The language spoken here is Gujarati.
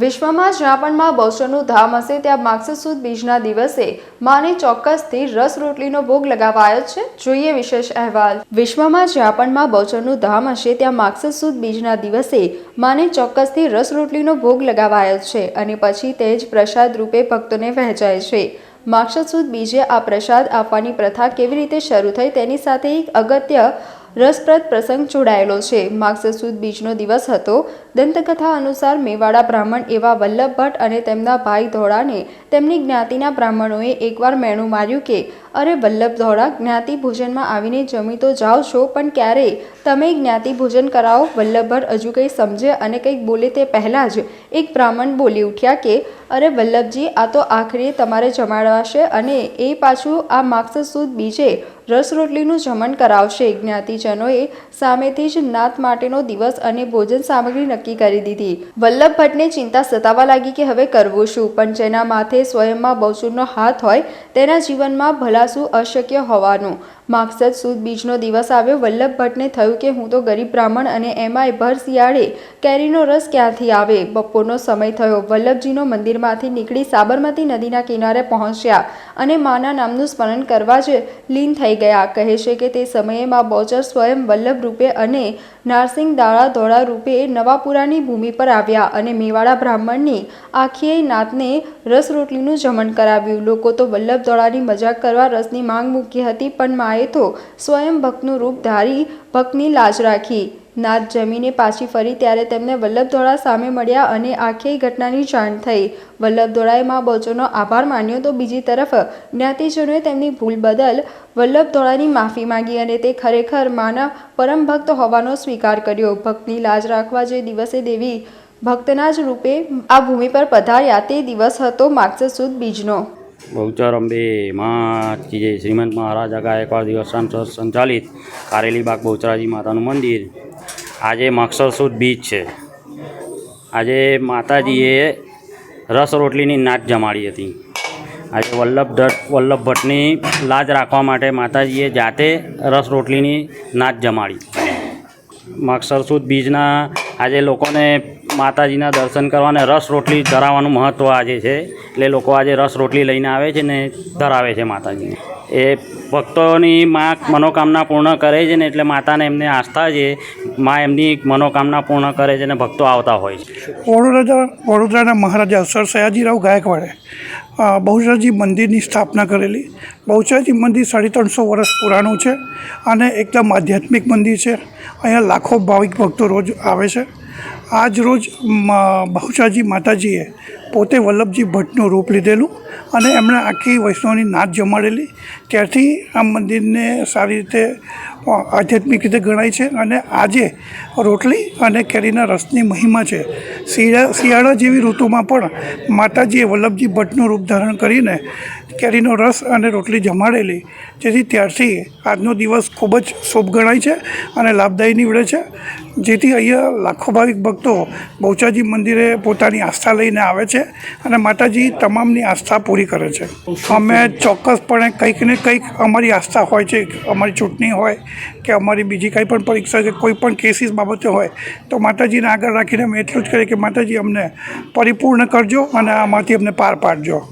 વિશ્વમાં જ્યાં પણ માં બહુચરનું ધામ હશે ત્યાં માગસર સુદ બીજના દિવસે માને ચોક્કસથી રસ રોટલીનો ભોગ લગાવાયો છે। જોઈએ વિશેષ અહેવાલ। વિશ્વમાં જ્યાં પણ માં બહુચરનું ધામ હશે ત્યાં માગસર સુદ બીજના દિવસે માને ચોક્કસથી રસ રોટલીનો ભોગ લગાવાયો છે અને પછી તે જ પ્રસાદ રૂપે ભક્તોને વહેંચાય છે। માગસર સુદ બીજે આ પ્રસાદ આપવાની પ્રથા કેવી રીતે શરૂ થઈ તેની સાથે એક અગત્ય રસપ્રદ પ્રસંગ જોડાયેલો છે। માગસર સુદ બીજનો દિવસ હતો। દંતકથા અનુસાર મેવાડા બ્રાહ્મણ એવા વલ્લભ ભટ્ટ અને તેમના ભાઈ ધોળાને તેમની જ્ઞાતિના બ્રાહ્મણોએ એકવાર મેણું માર્યું કે અરે વલ્લભ ધોળા, જ્ઞાતિ ભોજનમાં આવીને જમી તો જાઓ છો, પણ ક્યારે તમે જ્ઞાતિ ભોજન કરાવો। વલ્લભ ભટ્ટ હજુ કંઈ સમજે અને કંઈક બોલે તે પહેલાં જ એક બ્રાહ્મણ બોલી ઉઠ્યા કે અરે વલ્લભજી, આ તો આખરે તમારે જમાડવાશે અને એ પાછું આ માગસર સુદ બીજે રસ રોટલીનું જમણ કરાવશે। જ્ઞાતિજનોએ સામેથી જ નાત માટેનો દિવસ અને ભોજન સામગ્રી નક્કી કરી દીધી। વલ્લભ ભટ્ટને ચિંતા સતાવા લાગી કે હવે કરવું શું, પણ જેના માથે સ્વયંમાં બહુચરનો હાથ હોય તેના જીવનમાં ભલા શું અશક્ય હોવાનું। માગસર સુદ બીજનો દિવસ આવ્યો। વલ્લભ ભટ્ટને થયું કે હું તો ગરીબ બ્રાહ્મણ અને એમાંય ભર શિયાળે કેરીનો રસ ક્યાંથી આવે। બપોરનો સમય થયો। વલ્લભજીનો મંદિરમાંથી નીકળી સાબરમતી નદીના કિનારે પહોંચ્યા અને માના નામનું સ્મરણ કરવા જ લીન થઈ ગયા। કહે છે કે તે સમયે માં બહુચર સ્વયં વલ્લભ રૂપે અને નારસિંહ દાડા ધોળા રૂપે નવાપુરાની ભૂમિ પર આવ્યા અને મેવાડા બ્રાહ્મણની આખીય નાતને રસ રોટલીનું જમણ કરાવ્યું। લોકો તો વલ્લભ ધોળાની મજાક કરવા રસની માંગ મૂકી હતી, પણ માએ તો સ્વયં ભક્તનું રૂપ ધારી ભક્તની લાજ રાખી। નાત જમીને પાછી ફરી ત્યારે તેમને વલ્લભ ધોળા સામે મળ્યા અને આખી ઘટનાની જાણ થઈ। વલ્લભ ધોળાએ માં બહુચરનો આભાર માન્યો તો બીજી તરફ જ્ઞાતિજનોએ તેમની ભૂલ બદલ વલ્લભ ધોળાની માફી માંગી અને તે ખરેખર માના પરમ ભક્ત હોવાનો સ્વીકાર કર્યો। ભક્તની લાજ રાખવા જે દિવસે દેવી ભક્તના જ રૂપે આ ભૂમિ પર પધાર્યા તે દિવસ હતો માગસર સુદ બીજનો। બહુચર અંબે માં કી જય। શ્રીમંત મહારાજા ગાયકવાડ દેવસ્થાન સંચાલિત કારેલીબાગ બહુચરાજી માતાનું મંદિર। આજે માગસર સુદ બીજ છે। આજે માતાજીએ રસ રોટલીની નાત જમાડી હતી। આજે વલ્લભ ભટ્ટની લાજ રાખવા માટે માતાજીએ જાતે રસ રોટલીની નાત જમાડી। માગસર સુદ બીજના આજે લોકોને માતાજીના દર્શન કરવાને રસ રોટલી ધરાવવાનું મહત્ત્વ આજે છે, એટલે લોકો આજે રસ રોટલી લઈને આવે છે ને ધરાવે છે માતાજીને। એ ભક્તોની માં મનોકામના પૂર્ણ કરે છે ને એટલે માતાને એમને આસ્થા છે, માં એમની મનોકામના પૂર્ણ કરે છે ને ભક્તો આવતા હોય છે। વડોદરાના મહારાજા સર સયાજીરાવ ગાયકવાડે બહુચરાજી મંદિરની સ્થાપના કરેલી। બહુચરાજી મંદિર 350 વર્ષ પુરાણું છે અને એકદમ આધ્યાત્મિક મંદિર છે। અહીંયા લાખો ભાવિક ભક્તો રોજ આવે છે। આજ રોજ બહુચરાજી માતાજીએ પોતે વલ્લભજી ભટ્ટનું રૂપ લીધેલું અને એમણે આખી વૈષ્ણવની નાત જમાડેલી। ત્યારથી આ મંદિરને સારી રીતે આધ્યાત્મિક રીતે ગણાય છે અને આજે રોટલી અને કેરીના રસની મહિમા છે। શિયાળા જેવી ઋતુમાં પણ માતાજીએ વલ્લભજી ભટ્ટનું રૂપ ધારણ કરીને કેરીનો રસ અને રોટલી જમાડેલી, જેથી ત્યારથી આજનો દિવસ ખૂબ જ શુભ ગણાય છે અને લાભદાયી નીવડે છે, જેથી અહીંયા લાખો ભાવિક ભક્તો બહુચરાજી મંદિરે પોતાની આસ્થા લઈને આવે છે અને માતાજી તમામની આસ્થા પૂરી કરે છે। અમે ચોક્કસપણે કંઈક ને કંઈક અમારી આસ્થા હોય છે, અમારી ચૂંટણી હોય કે અમારી બીજી કંઈ પણ પરીક્ષા કે કોઈ પણ કેસીસ બાબતે હોય તો માતાજીને આગળ રાખીને અમે એટલું જ કરીએ કે માતાજી અમને પરિપૂર્ણ કરજો અને આમાંથી અમને પાર પાડજો।